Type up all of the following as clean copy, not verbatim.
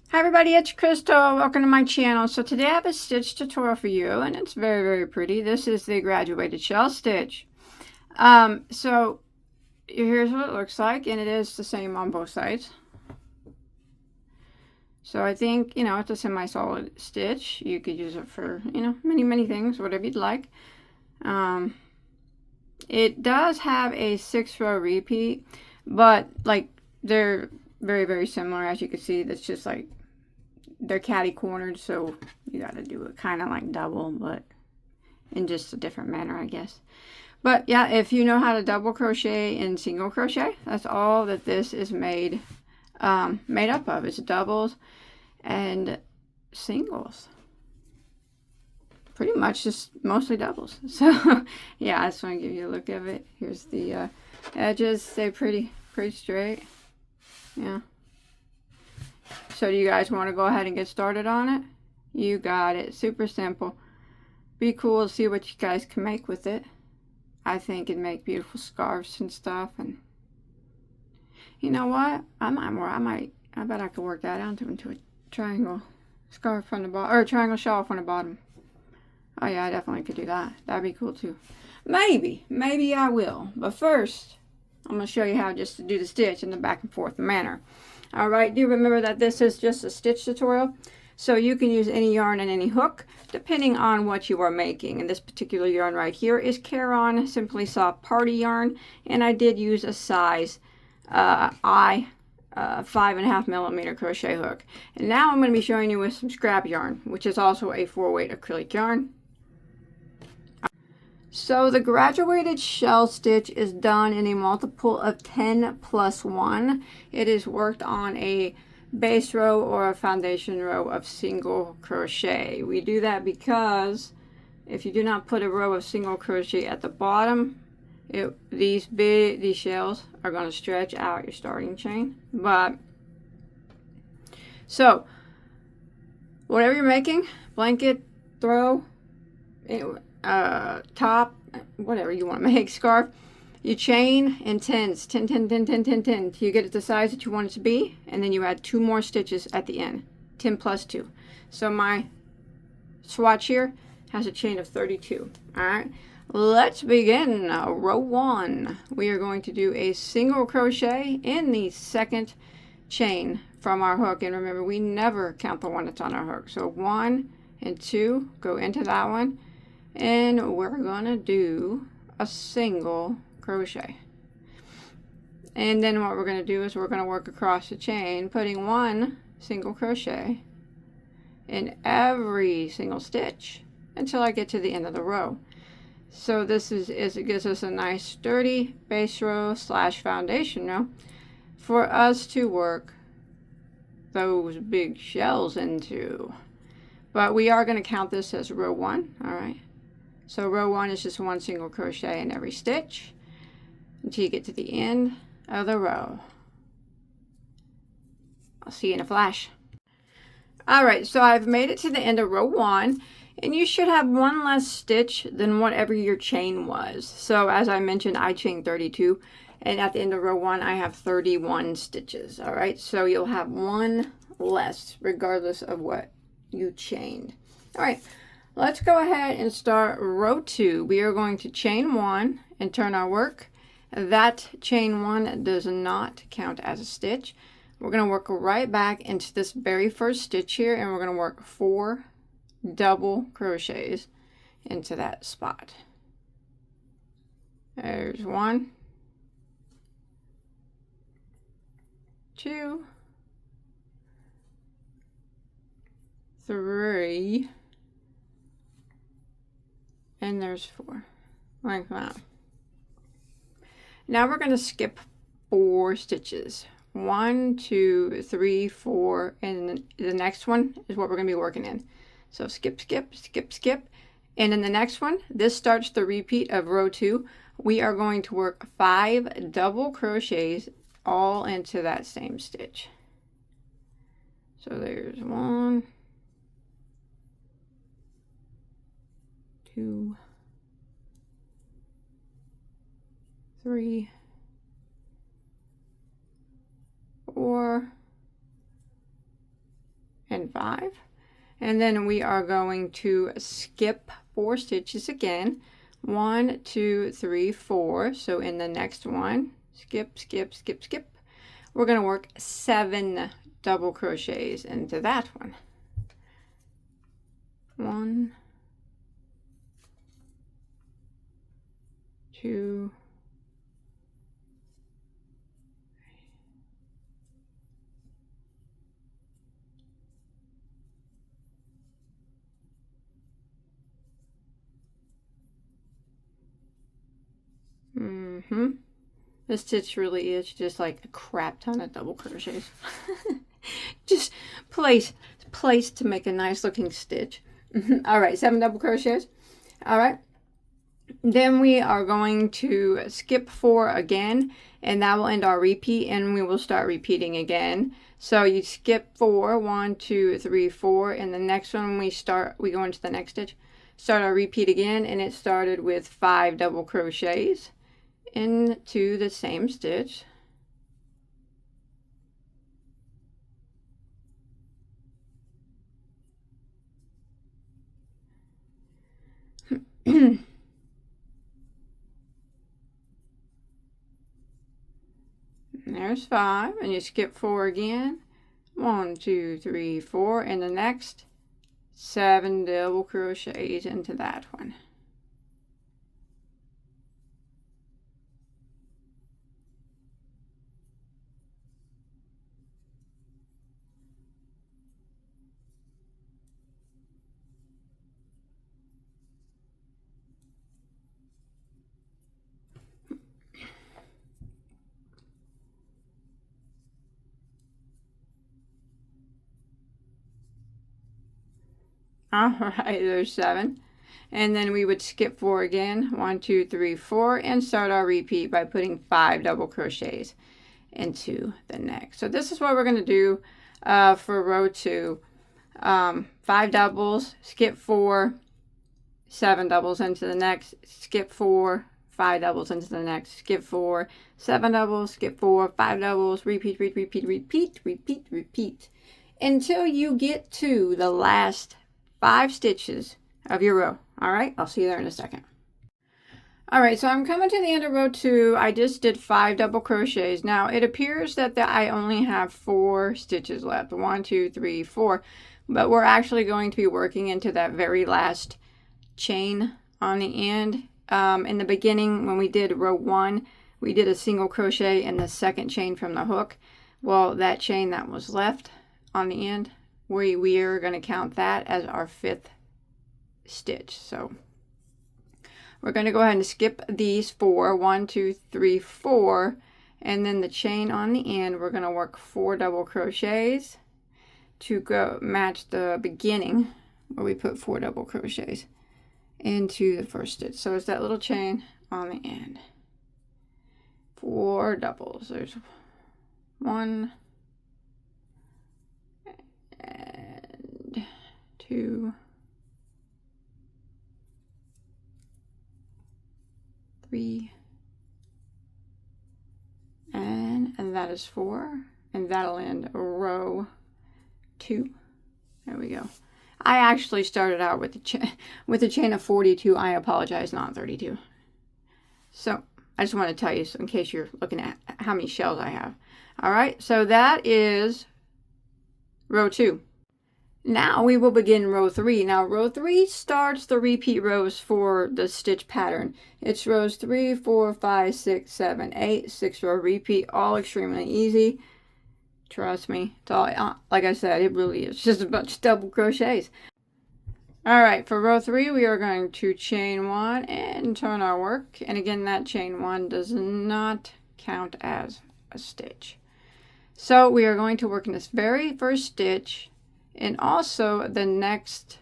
Hi everybody, it's Crystal. Welcome to my channel. So today I have a stitch tutorial for you, and it's very, very pretty. This is the graduated shell stitch. So here's what it looks like, and it is the same on both sides. So I think, it's a semi-solid stitch. You could use it for, many things, whatever you'd like. It does have a 6-row repeat, but like they're very, very similar. As you can see, that's just like they're catty cornered, so you got to do it kind of like double, but in just a different manner, I guess. But yeah, if you know how to double crochet and single crochet, that's all that this is made up of. It's doubles and singles. Pretty much just mostly doubles. So yeah, I just want to give you a look of it. Here's the edges. Stay pretty straight. Yeah. So do you guys want to go ahead and get started on it? You got it. Super simple. Be cool to see what you guys can make with it. I think it'd make beautiful scarves and stuff. And you know what? I bet I could work that out into a triangle scarf on the bottom, or a triangle shawl on the bottom. Oh yeah, I definitely could do that. That'd be cool too. Maybe I will. But first, I'm going to show you how just to do the stitch in the back and forth manner. Alright, do remember that this is just a stitch tutorial, so you can use any yarn and any hook depending on what you are making. And this particular yarn right here is Caron Simply Soft Party yarn, and I did use a size 5.5 millimeter crochet hook. And now I'm going to be showing you with some scrap yarn, which is also a 4-weight acrylic yarn. So the graduated shell stitch is done in a multiple of 10 plus 1. It is worked on a base row or a foundation row of single crochet. We do that because if you do not put a row of single crochet at the bottom, these shells are going to stretch out your starting chain. So whatever you're making, blanket, throw, top, whatever you want to make, scarf, you chain in 10s, 10, 10, 10, 10, 10, 10, till you get it the size that you want it to be, and then you add 2 more stitches at the end, 10 plus 2. So my swatch here has a chain of 32. Alright, let's begin. Row 1. We are going to do a single crochet in the second chain from our hook, and remember, we never count the one that's on our hook. So 1 and 2 go into that one, and we're gonna do a single crochet. And then what we're gonna do is we're gonna work across the chain, putting 1 single crochet in every single stitch until I get to the end of the row. So this it gives us a nice sturdy base row slash foundation row for us to work those big shells into. But we are going to count this as row 1. All right. So row 1 is just 1 single crochet in every stitch until you get to the end of the row. I'll see you in a flash. Alright, so I've made it to the end of row 1, and you should have 1 less stitch than whatever your chain was. So as I mentioned, I chained 32, and at the end of row 1 I have 31 stitches. Alright, so you'll have 1 less regardless of what you chained. Alright, let's go ahead and start row 2. We are going to chain 1 and turn our work. That chain 1 does not count as a stitch. We're going to work right back into this very first stitch here, and we're going to work 4 double crochets into that spot. There's 1, 2, 3, and there's 4, like that. Now we're going to skip 4 stitches. 1, 2, 3, 4, and the next one is what we're going to be working in. So skip, skip, skip, skip, and in the next one, this starts the repeat of row 2. We are going to work 5 double crochets all into that same stitch. So there's 1, 2, 3, 4, and 5. And then we are going to skip 4 stitches again. 1, 2, 3, 4. So in the next one, skip, skip, skip, skip. We're going to work 7 double crochets into that one. 1, 2, 3. This stitch really is just like a crap ton of double crochets. Just place to make a nice looking stitch. All right, 7 double crochets. All right. Then we are going to skip 4 again, and that will end our repeat, and we will start repeating again. So you skip 4, 1, 2, 3, 4, and the next one we go into the next stitch, start our repeat again, and it started with 5 double crochets into the same stitch. There's 5, and you skip 4 again. 1, 2, 3, 4, and the next 7 double crochets into that one. All right, there's 7. And then we would skip 4 again, 1, 2, 3, 4, and start our repeat by putting 5 double crochets into the next. So this is what we're going to do for row 2. 5 doubles, skip 4, 7 doubles into the next, skip 4, 5 doubles into the next, skip 4, 7 doubles, skip 4, 5 doubles, repeat, repeat, repeat, repeat, repeat, repeat, until you get to the last 5 stitches of your row. All right, I'll see you there in a second. All right, so I'm coming to the end of row 2. I just did 5 double crochets. Now it appears that I only have 4 stitches left. 1, 2, 3, 4. But we're actually going to be working into that very last chain on the end. In the beginning, when we did row 1, we did a single crochet in the second chain from the hook. Well, that chain that was left on the end, we are going to count that as our 5th stitch. So we're going to go ahead and skip these 4, 1, 2, 3, 4, and then the chain on the end, we're going to work 4 double crochets to go match the beginning where we put 4 double crochets into the first stitch. So it's that little chain on the end. 4 doubles. There's 1 and 2, 3, and that is 4, and that'll end row 2. There we go. I actually started out with a chain of 42. I apologize, not 32. So I just want to tell you, so in case you're looking at how many shells I have. All right, so that is row 2. Now we will begin row 3. Now row 3 starts the repeat rows for the stitch pattern. It's rows 3, 4, 5, 6, 7, 8, 6 row repeat, all extremely easy. Trust me, it's all, like I said, it really is just a bunch of double crochets. All right, for row 3, we are going to chain 1 and turn our work. And again, that chain 1 does not count as a stitch. So we are going to work in this very first stitch and also the next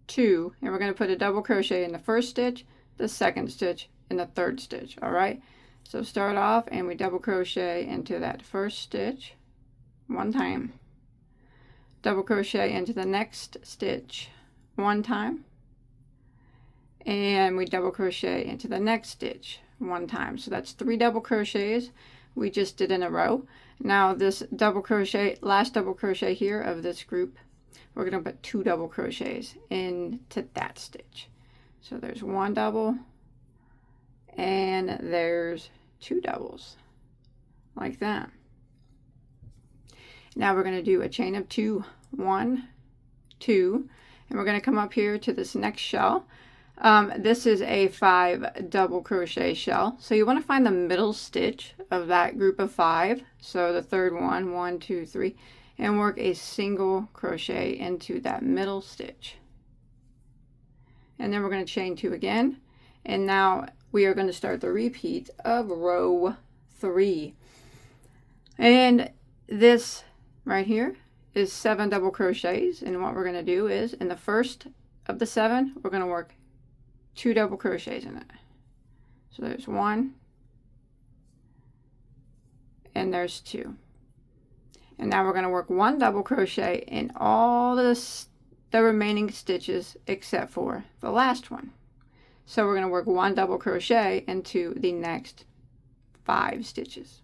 2. And we're going to put a double crochet in the first stitch, the second stitch, and the third stitch. All right. So start off and we double crochet into that first stitch 1 time. Double crochet into the next stitch 1 time. And we double crochet into the next stitch 1 time. So that's 3 double crochets. we just did in a row. Now this double crochet, last double crochet here of this group, we're going to put 2 double crochets into that stitch. So there's 1 double and there's 2 doubles like that. Now we're going to do a chain of 2, 1, 2, and we're going to come up here to this next shell. This is a 5 double crochet shell, so you want to find the middle stitch of that group of 5, so the third one, 1, 2, 3, and work a single crochet into that middle stitch. And then we're going to chain 2 again, and now we are going to start the repeat of row 3. And this right here is 7 double crochets, and what we're going to do is in the first of the 7 we're going to work 2 double crochets in it. So there's 1 and there's 2, and now we're going to work 1 double crochet in all the remaining stitches except for the last one. So we're going to work 1 double crochet into the next 5 stitches.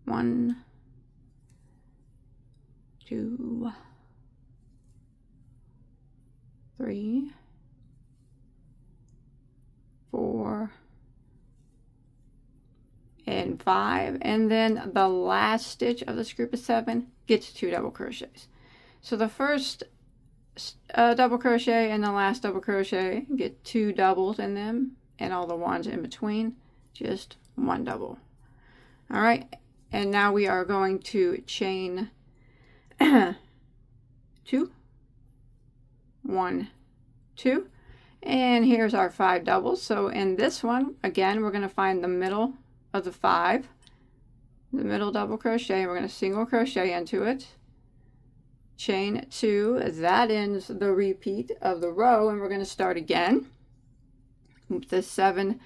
1, 2, 3, 4, and 5, and then the last stitch of this group of 7 gets 2 double crochets. So the first double crochet and the last double crochet get 2 doubles in them, and all the ones in between just 1 double. All right, and now we are going to chain 2, 1, 2, and here's our 5 doubles. So in this one, again, we're going to find the middle of the 5, the middle double crochet, and we're going to single crochet into it, chain 2, that ends the repeat of the row, and we're going to start again with the 7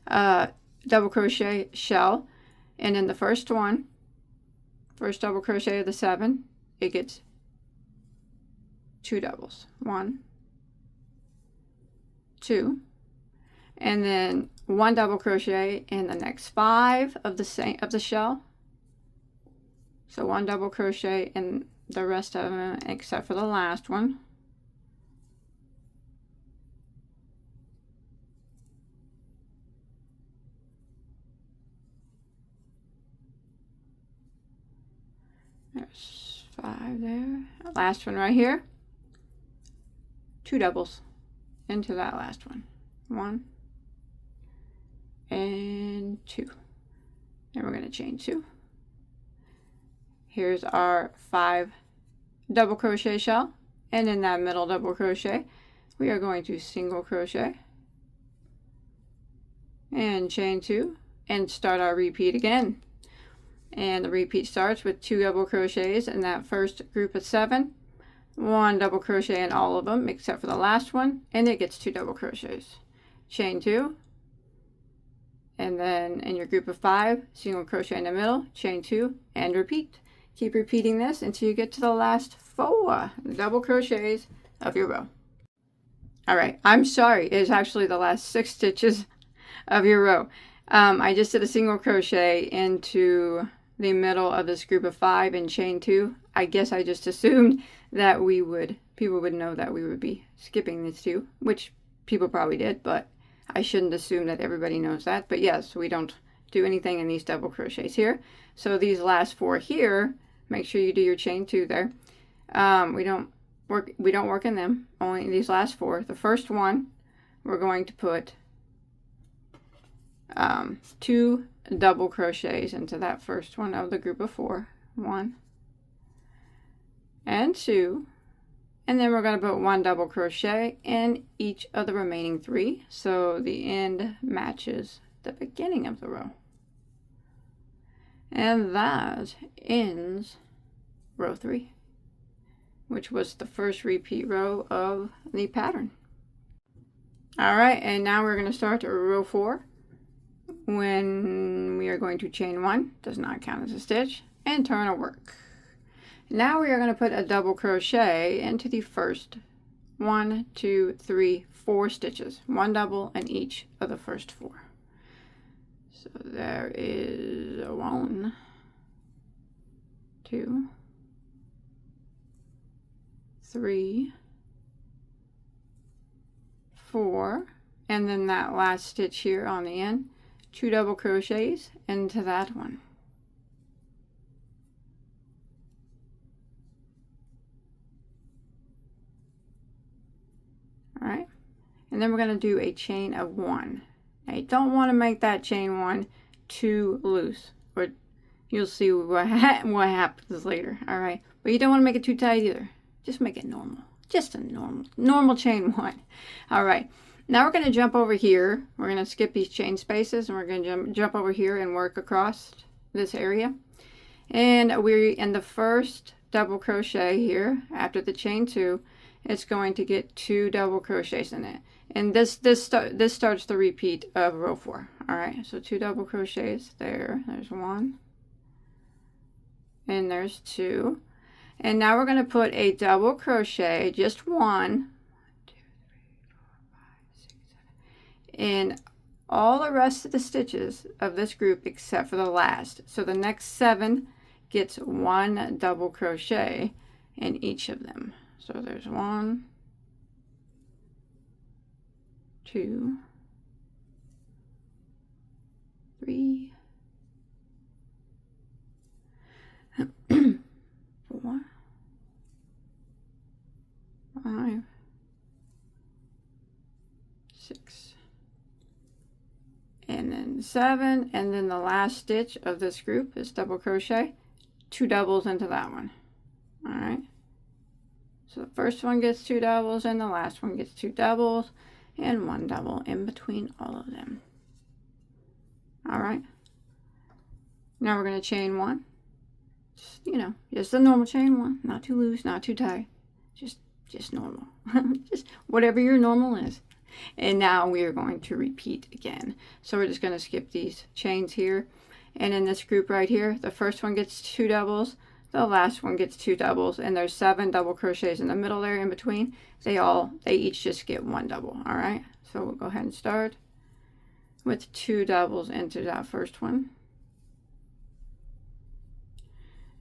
double crochet shell, and in the first one, first double crochet of the 7, it gets 2 doubles, 1, 2, and then 1 double crochet in the next 5 of the shell. So 1 double crochet in the rest of them except for the last one. There's 5 there. Last one right here. 2 doubles into that last one. 1 and 2. And we're going to chain 2. Here's our 5 double crochet shell, and in that middle double crochet we are going to single crochet and chain 2 and start our repeat again. And the repeat starts with 2 double crochets in that first group of 7, 1 double crochet in all of them except for the last one, and it gets 2 double crochets, chain 2, and then in your group of 5, single crochet in the middle, chain 2, and repeat. Keep repeating this until you get to the last 4 double crochets of your row. All right, I'm sorry, it's actually the last 6 stitches of your row. I just did a single crochet into the middle of this group of 5 and chain 2. I guess I just assumed that people would know that we would be skipping these 2, which people probably did, but I shouldn't assume that everybody knows that. But yes, we don't do anything in these double crochets here. So these last 4 here, make sure you do your chain 2 there. We don't work in them, only in these last 4. The first one, we're going to put 2 double crochets into that first one of the group of 4. 1 and 2, and then we're going to put 1 double crochet in each of the remaining 3, so the end matches the beginning of the row. And that ends row 3, which was the first repeat row of the pattern. All right, and now we're going to start row 4, when we are going to chain 1, does not count as a stitch, and turn our work. Now we are going to put a double crochet into the first 1, 2, 3, 4 stitches, 1 double in each of the first 4. So there is 1, 2, 3, 4, and then that last stitch here on the end, 2 double crochets into that one. All right, and then we're going to do a chain of 1. Now you don't want to make that chain 1 too loose, or you'll see what happens later. All right, but you don't want to make it too tight either. Just make it normal, just a normal chain 1. All right, now we're going to jump over here. We're going to skip these chain spaces, and we're going to jump over here and work across this area. And we're in the first double crochet here after the chain 2. It's going to get 2 double crochets in it, and this starts the repeat of row 4. All right, so 2 double crochets there. There's 1, and there's 2, and now we're going to put a double crochet, just 1, 2, 3, 4, 5, 6, 7, in all the rest of the stitches of this group except for the last. So the next 7 gets 1 double crochet in each of them. So there's 1, 2, 3, 4, 5, 6, and then 7, and then the last stitch of this group is double crochet, 2 doubles into that one. All right. So the first one gets 2 doubles, and the last one gets 2 doubles, and 1 double in between all of them. All right. Now we're going to chain 1. Just a normal chain 1, not too loose, not too tight, just normal, just whatever your normal is. And now we are going to repeat again. So we're just going to skip these chains here, and in this group right here, the first one gets 2 doubles. The last one gets 2 doubles, and there's 7 double crochets in the middle there in between. They each just get 1 double. All right, so we'll go ahead and start with 2 doubles into that first one,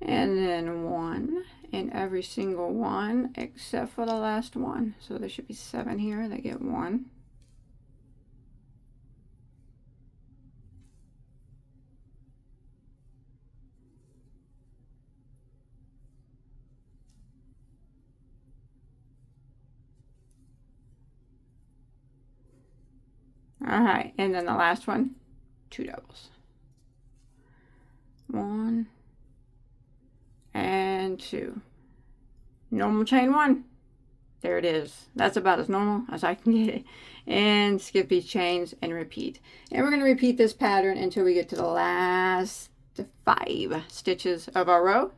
and then 1 in every single one except for the last one. So there should be 7 here. They get 1. All right, and then the last one, 2 doubles. 1 and 2. Normal chain 1. There it is. That's about as normal as I can get it. And skip these chains and repeat. And we're going to repeat this pattern until we get to the last 5 stitches of our row.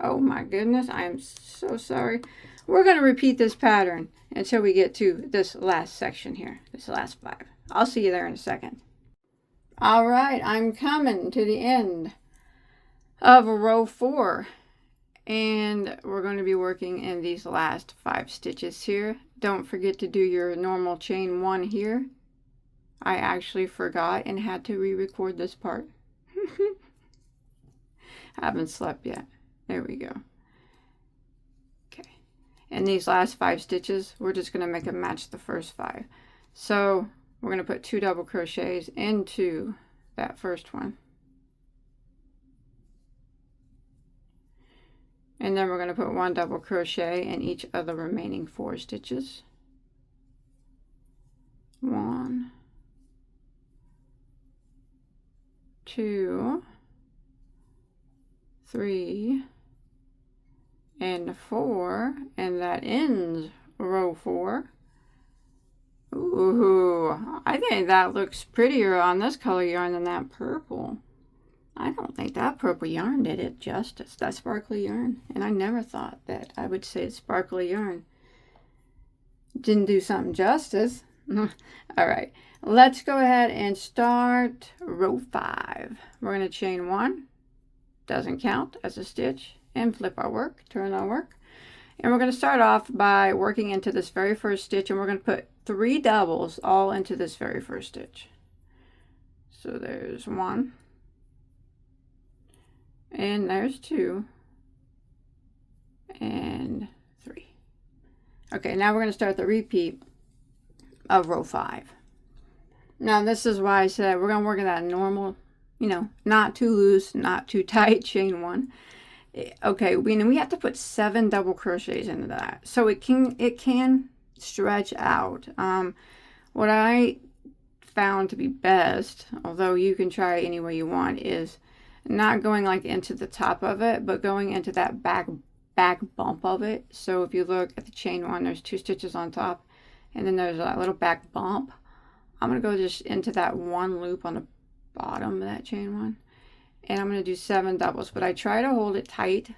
Oh my goodness, I am so sorry. We're going to repeat this pattern until we get to this last section here, this last 5. I'll see you there in a second. All right, I'm coming to the end of row 4, and we're going to be working in these last 5 stitches here. Don't forget to do your normal chain 1 here. I actually forgot and had to re-record this part. I haven't slept yet. There we go. Okay, and these last 5 stitches, we're just going to make them match the first 5. So we're going to put 2 double crochets into that first one. And then we're going to put 1 double crochet in each of the remaining 4 stitches. 1, 2, 3, and 4, and that ends row 4. Ooh, I think that looks prettier on this color yarn than that purple. I don't think that purple yarn did it justice, that sparkly yarn. And I never thought that I would say sparkly yarn didn't do something justice. All right, let's go ahead and start row 5. We're going to chain 1. Doesn't count as a stitch. And flip our work, turn our work. And we're going to start off by working into this very first stitch, and we're going to put 3 doubles all into this very first stitch. So there's 1, and there's 2, and 3. Okay, now we're going to start the repeat of row 5. Now this is why I said we're going to work in that normal, you know, not too loose, not too tight chain 1. Okay, we have to put 7 double crochets into that, so it can stretch out. What I found to be best, although you can try it any way you want, is not going like into the top of it, but going into that back bump of it. So if you look at the chain 1, there's 2 stitches on top, and then there's a little back bump. I'm going to go just into that 1 loop on the bottom of that chain 1, and I'm going to do 7 doubles, but I try to hold it tight,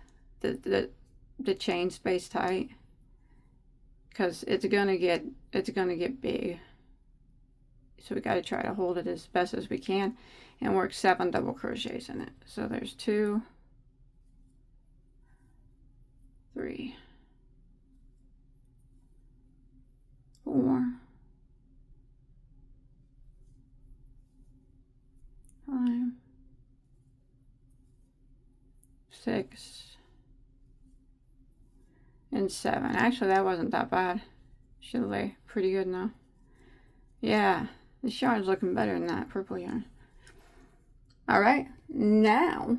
the chain space tight, because it's going to get big. So we got to try to hold it as best as we can and work 7 double crochets in it. So there's 2, 3, 4, 5, 6, and 7. Actually, that wasn't that bad. Should lay pretty good now. Yeah, this yarn's looking better than that purple yarn. All right, now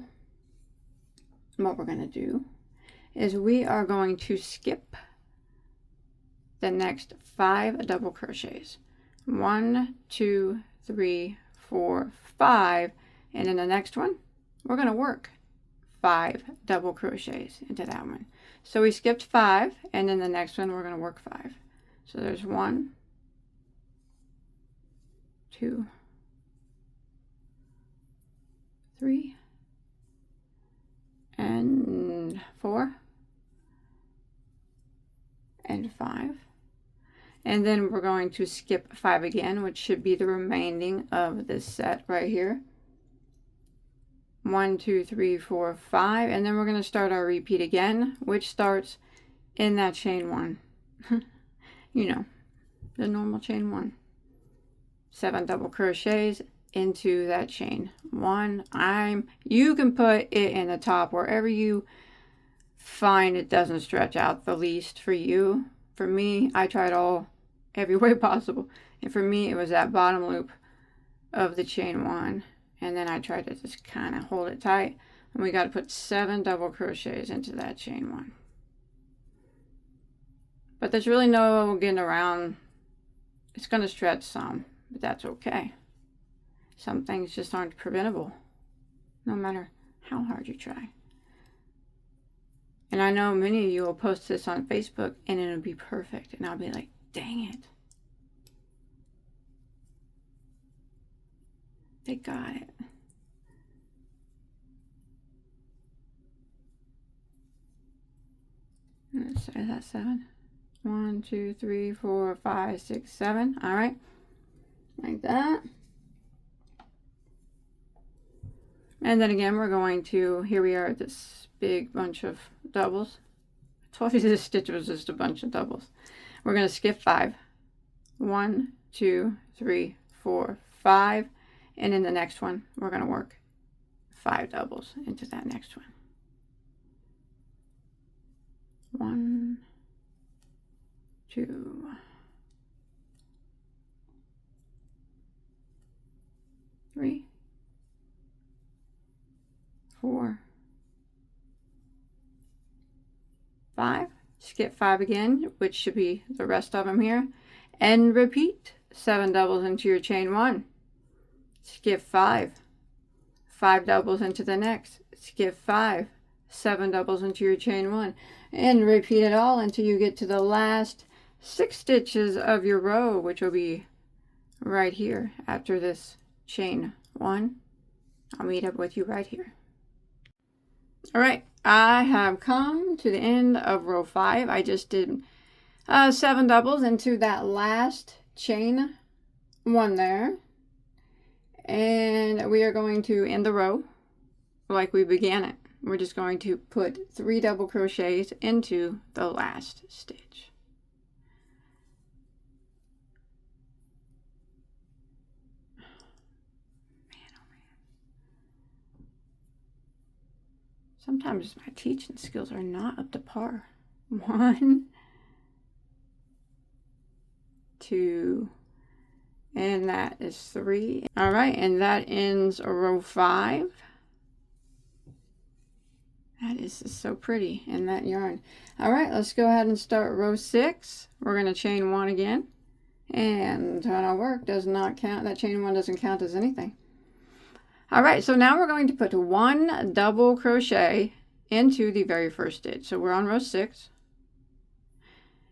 what we're going to do is we are going to skip the next 5 double crochets. 1, 2, 3, 4, 5, and in the next one we're going to work 5 double crochets into that one. So we skipped 5, and in the next one we're going to work 5. So there's 1, 2, 3, and 4, and 5. And then we're going to skip 5 again, which should be the remaining of this set right here. 1, 2, 3, 4, 5, and then we're going to start our repeat again, which starts in that chain 1. You know, the normal chain 1. 7 double crochets into that chain 1. You can put it in the top wherever you find it doesn't stretch out the least for you. For me, I tried every way possible, and for me it was that bottom loop of the chain 1, and then I tried to just kind of hold it tight, and we got to put 7 double crochets into that chain 1. But there's really no getting around. It's going to stretch some, but that's okay. Some things just aren't preventable, no matter how hard you try. And I know many of you will post this on Facebook and it'll be perfect, and I'll be like, dang it. They got it. Let's say that's 7. 1, 2, 3, 4, 5, 6, 7. All right, like that. And then again, we're going to, here we are at this big bunch of doubles. I told you this stitch was just a bunch of doubles. We're going to skip 5. 1, 2, 3, 4, 5. And in the next one, we're going to work 5 doubles into that next one. 1, 2, 3, 4, 5. Skip 5 again, which should be the rest of them here, and repeat 7 doubles into your chain 1. Skip 5. 5 doubles into the next. Skip 5. 7 doubles into your chain 1, and repeat it all until you get to the last 6 stitches of your row, which will be right here after this chain 1. I'll meet up with you right here. All right, I have come to the end of row 5. I just did 7 doubles into that last chain 1 there, and we are going to end the row like we began it. We're just going to put 3 double crochets into the last stitch. Man, Sometimes my teaching skills are not up to par. 1, 2, and that is 3. All right, and that ends row 5. That is just so pretty in that yarn. All right, let's go ahead and start row 6. We're going to chain 1 again. And on our work does not count. That chain 1 doesn't count as anything. All right, so now we're going to put 1 double crochet into the very first stitch. So we're on row 6.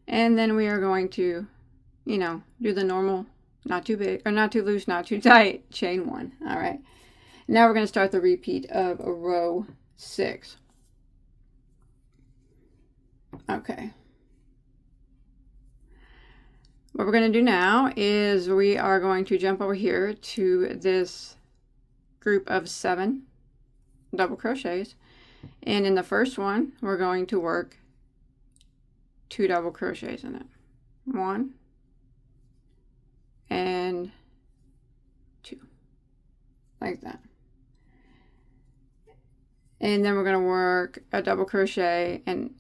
And then we are going to, you know, do the normal, not too big, or not too loose, not too tight, chain 1. All right. Now we're going to start the repeat of row 6. Okay. What we're going to do now is we are going to jump over here to this group of 7 double crochets, and in the first one we're going to work 2 double crochets in it. 1 and 2, like that. And then we're going to work a double crochet in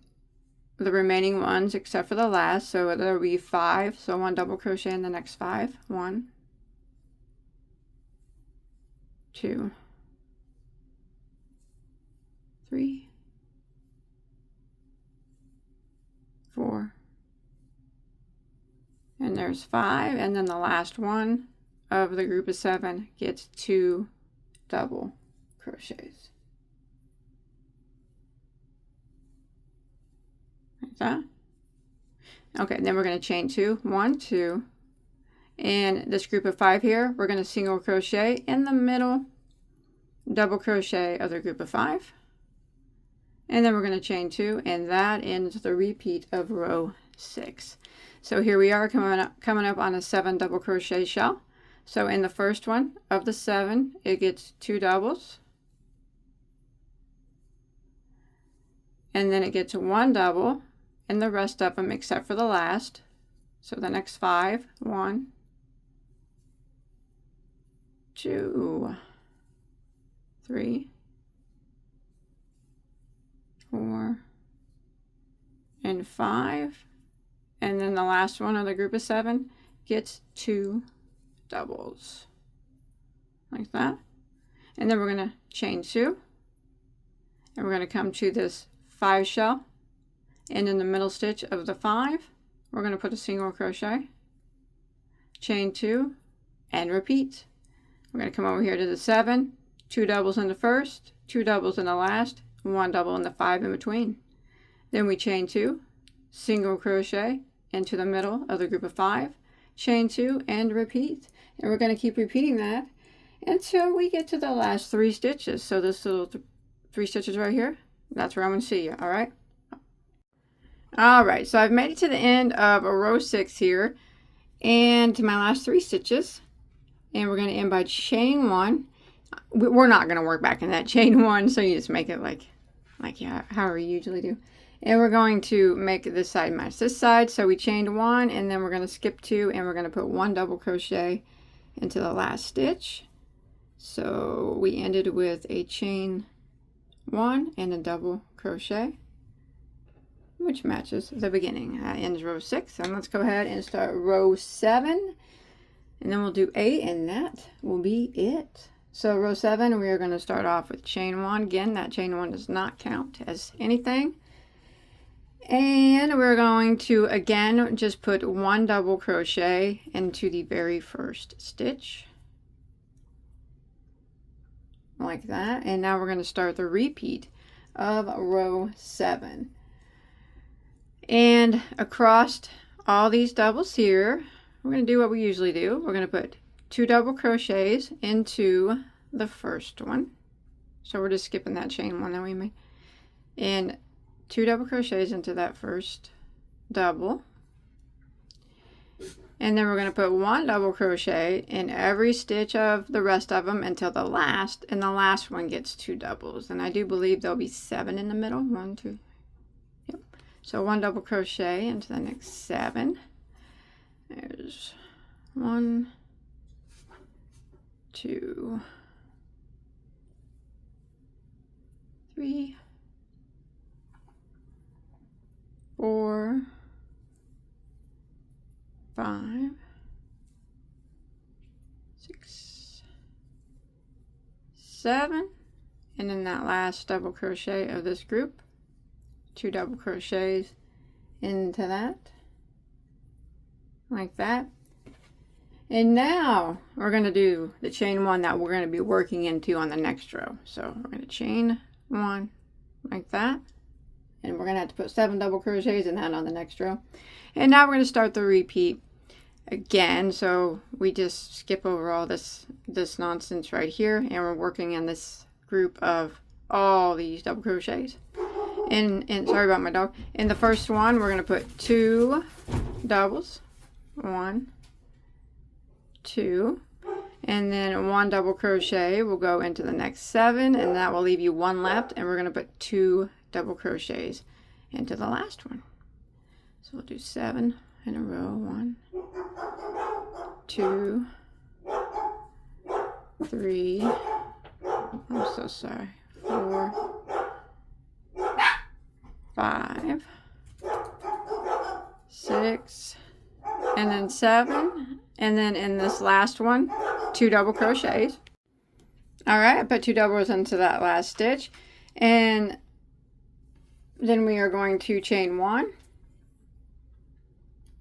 the remaining ones except for the last, so there'll be 5. So 1 double crochet in the next 5. 1, 2, 3, 4, and there's 5, and then the last one of the group of 7 gets 2 double crochets. Like that. Okay, then we're going to chain 2, 1, 2, and this group of 5 here, we're going to single crochet in the middle, double crochet of the group of 5, and then we're going to chain 2, and that ends the repeat of row 6. So here we are coming up on a 7 double crochet shell. So in the first one of the 7, it gets 2 doubles, and then it gets 1 double in the rest of them except for the last. So the next 5, 1, 2, 3, 4, and 5, and then the last one of the group of 7 gets 2 doubles, like that. And then we're going to chain 2, and we're going to come to this 5 shell, and in the middle stitch of the 5 we're going to put a single crochet, chain 2, and repeat. We're going to come over here to the 7, 2 doubles in the first, 2 doubles in the last, 1 double in the 5 in between. Then we chain 2, single crochet into the middle of the group of 5, chain 2, and repeat. And we're going to keep repeating that until we get to the last 3 stitches. So this little 3 stitches right here, that's where I'm going to see you. All right. All right, so I've made it to the end of row 6 here, and to my last 3 stitches, and we're going to end by chaining 1. We're not going to work back in that chain 1, so you just make it like yeah, how we usually do. And we're going to make this side match this side. So we chained 1, and then we're going to skip 2, and we're going to put 1 double crochet into the last stitch. So we ended with a chain 1 and a double crochet, which matches the beginning. That ends row 6. And let's go ahead and start row 7, and then we'll do 8, and that will be it. So row 7, we are going to start off with chain 1. Again, that chain 1 does not count as anything. And we're going to again just put 1 double crochet into the very first stitch, like that. And now we're going to start the repeat of row 7. And across all these doubles here, we're going to do what we usually do. We're going to put 2 double crochets into the first one. So we're just skipping that chain 1 that we made, and 2 double crochets into that first double, and then we're going to put 1 double crochet in every stitch of the rest of them until the last, and the last one gets 2 doubles. And I do believe there'll be 7 in the middle. 1, 2, yep. So 1 double crochet into the next 7. There's 1, 2, 3, 5, 6, 7, and then that last double crochet of this group, 2 double crochets into that, like that. And now we're going to do the chain 1 that we're going to be working into on the next row. So we're going to chain 1 like that, and we're going to have to put 7 double crochets in that on the next row. And now we're going to start the repeat again. So we just skip over all this nonsense right here, and we're working in this group of all these double crochets. And sorry about my dog. In the first one, we're going to put 2 doubles, 1, 2, and then 1 double crochet will go into the next 7, and that will leave you 1 left, and we're going to put 2 double crochets into the last one. So we'll do 7 in a row. 1, 2, 3, I'm so sorry, 4, 5, 6, and then 7, and then in this last one, 2 double crochets. All right, I put 2 doubles into that last stitch, and then we are going to chain 1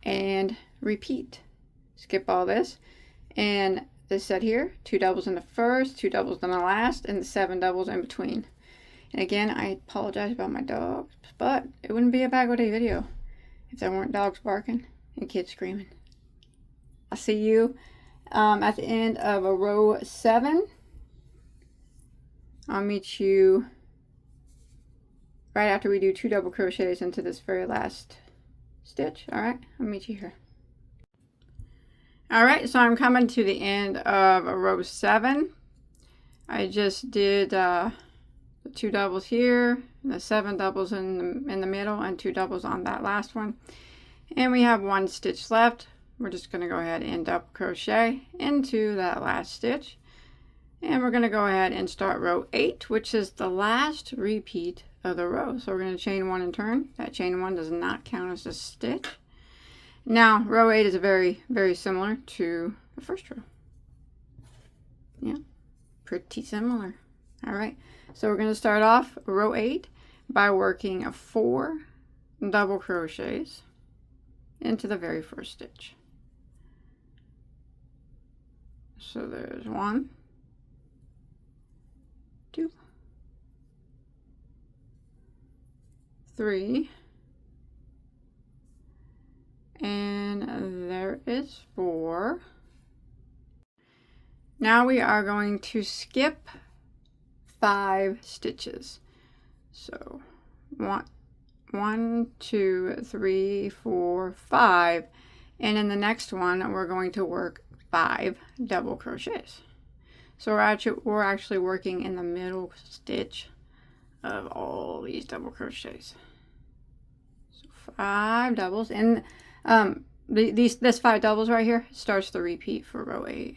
and repeat. Skip all this, and this set here, 2 doubles in the first, 2 doubles in the last, and the 7 doubles in between. And again, I apologize about my dogs, but it wouldn't be a Bagoday video if there weren't dogs barking and kids screaming. I'll see you at the end of a row 7. I'll meet you right after we do 2 double crochets into this very last stitch. All right, I'll meet you here. All right, so I'm coming to the end of a row 7. I just did the 2 doubles here, the 7 doubles in the middle, and 2 doubles on that last one, and we have 1 stitch left. We're just going to go ahead and double crochet into that last stitch, and we're going to go ahead and start row 8, which is the last repeat of the row. So we're going to chain 1 and turn. That chain 1 does not count as a stitch. Now row 8 is very, very similar to the first row. Yeah, pretty similar. All right, so we're going to start off row 8 by working 4 double crochets into the very first stitch. So there's 1, 2, 3, and there is 4. Now we are going to skip 5 stitches. So 1, 2, 3, 4, 5, and in the next one we're going to work 5 double crochets. So we're actually working in the middle stitch of all these double crochets. So 5 doubles, and this 5 doubles right here starts the repeat for row 8.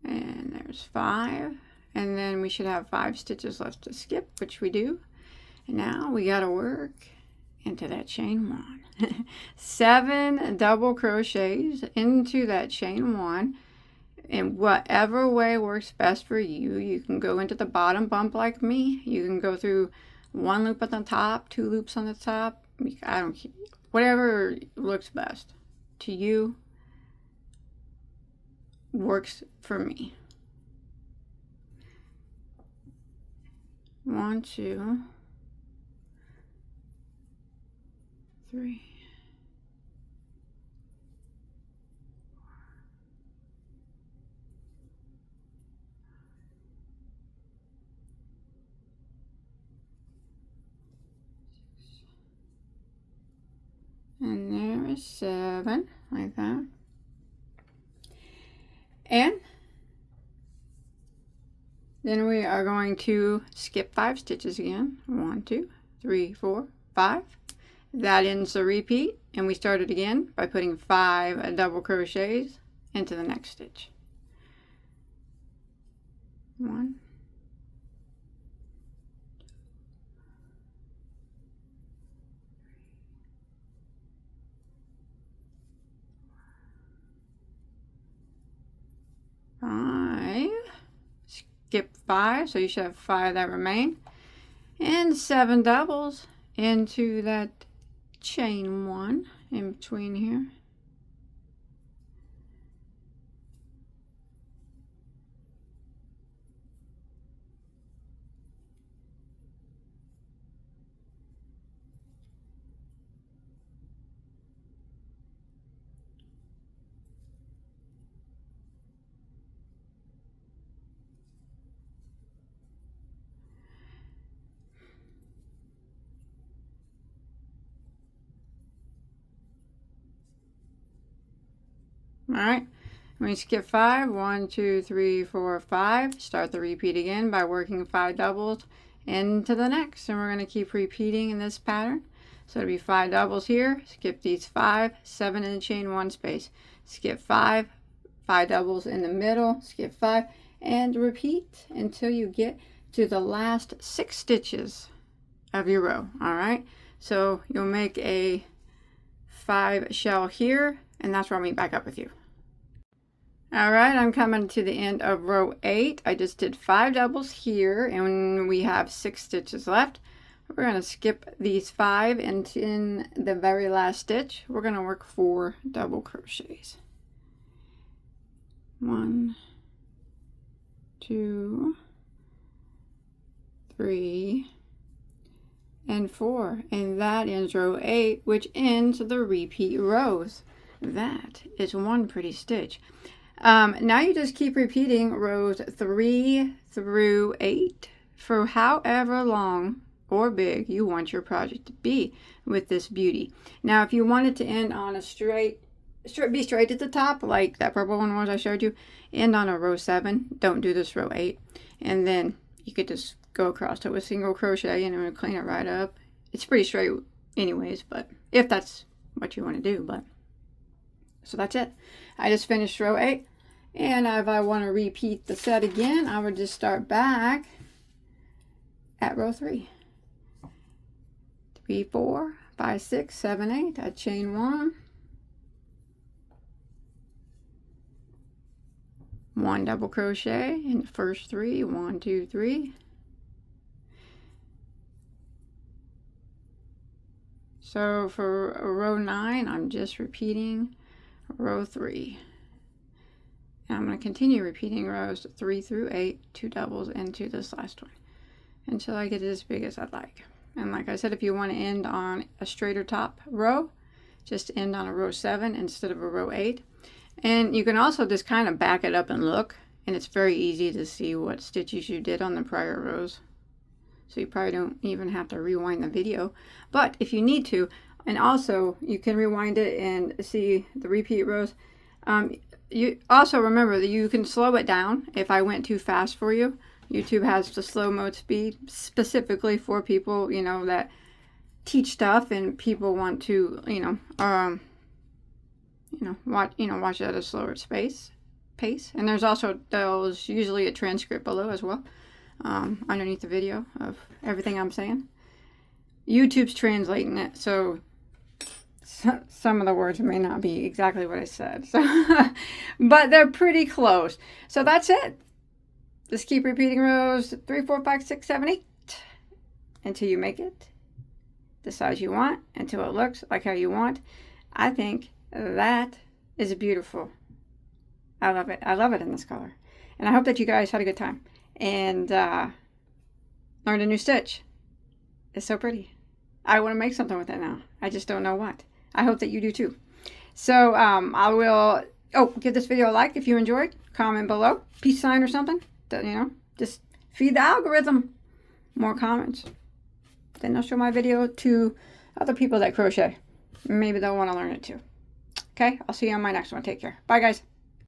And there's 5, and then we should have 5 stitches left to skip, which we do. And now we got to work into that chain 1. 7 double crochets into that chain 1, in whatever way works best for you. You can go into the bottom bump like me. You can go through 1 loop at the top, 2 loops on the top. I don't care. Whatever looks best to you works for me. 1, 2, 3, 4, and there is 7, like that. And then we are going to skip 5 stitches again. 1, 2, 3, 4, 5. That ends the repeat, and we start it again by putting 5 double crochets into the next stitch. 1, skip 5, so you should have 5 that remain, and 7 doubles into that chain 1 in between here. All right, we skip 5, 1, 2, 3, 4, 5. Start the repeat again by working 5 doubles into the next, and we're going to keep repeating in this pattern. So it'll be 5 doubles here, skip these 5, 7 in the chain 1 space, skip 5, 5 doubles in the middle, skip 5, and repeat until you get to the last 6 stitches of your row. All right, so you'll make a 5 shell here, and that's where I'll meet back up with you. All right, I'm coming to the end of row 8. I just did 5 doubles here, and we have 6 stitches left. We're going to skip these 5, and in the very last stitch, we're going to work 4 double crochets. 1, 2, 3, and 4. And that ends row 8, which ends the repeat rows. That is one pretty stitch. Now you just keep repeating rows 3 through 8 for however long or big you want your project to be with this beauty. Now, if you want it to end on a be straight at the top, like that purple one was I showed you, end on a row 7. Don't do this row 8. And then you could just go across to a single crochet and clean it right up. It's pretty straight anyways, but if that's what you want to do. But so that's it. I just finished row 8, and if I want to repeat the set again, I would just start back at row 3. 3, 4, 5, 6, 7, 8. I chain 1, 1 double crochet in the first 3. 1, 2, 3. So for row 9, I'm just repeating row 3. And I'm going to continue repeating rows 3 through 8, 2 doubles into this last one until I get as big as I'd like. And like I said, if you want to end on a straighter top row, just end on a row 7 instead of a row 8. And you can also just kind of back it up and look, and it's very easy to see what stitches you did on the prior rows. So you probably don't even have to rewind the video. But if you need to, and also you can rewind it and see the repeat rows. You also remember that you can slow it down if I went too fast for you. YouTube has the slow mode speed specifically for people, you know, that teach stuff and people want to, watch at a slower pace. And there's also usually a transcript below as well, underneath the video of everything I'm saying. YouTube's translating it, so some of the words may not be exactly what I said, but they're pretty close. So that's it. Just keep repeating rows 3, 4, 5, 6, 7, 8 until you make it the size you want, until it looks like how you want. I think that is beautiful. I love it. I love it in this color. And I hope that you guys had a good time and learned a new stitch. It's so pretty. I want to make something with it now. I just don't know what. I hope that you do too. So I will give this video a like if you enjoyed. Comment below. Peace sign or something. Just feed the algorithm more comments. Then I'll show my video to other people that crochet. Maybe they'll want to learn it too. Okay, I'll see you on my next one. Take care. Bye, guys.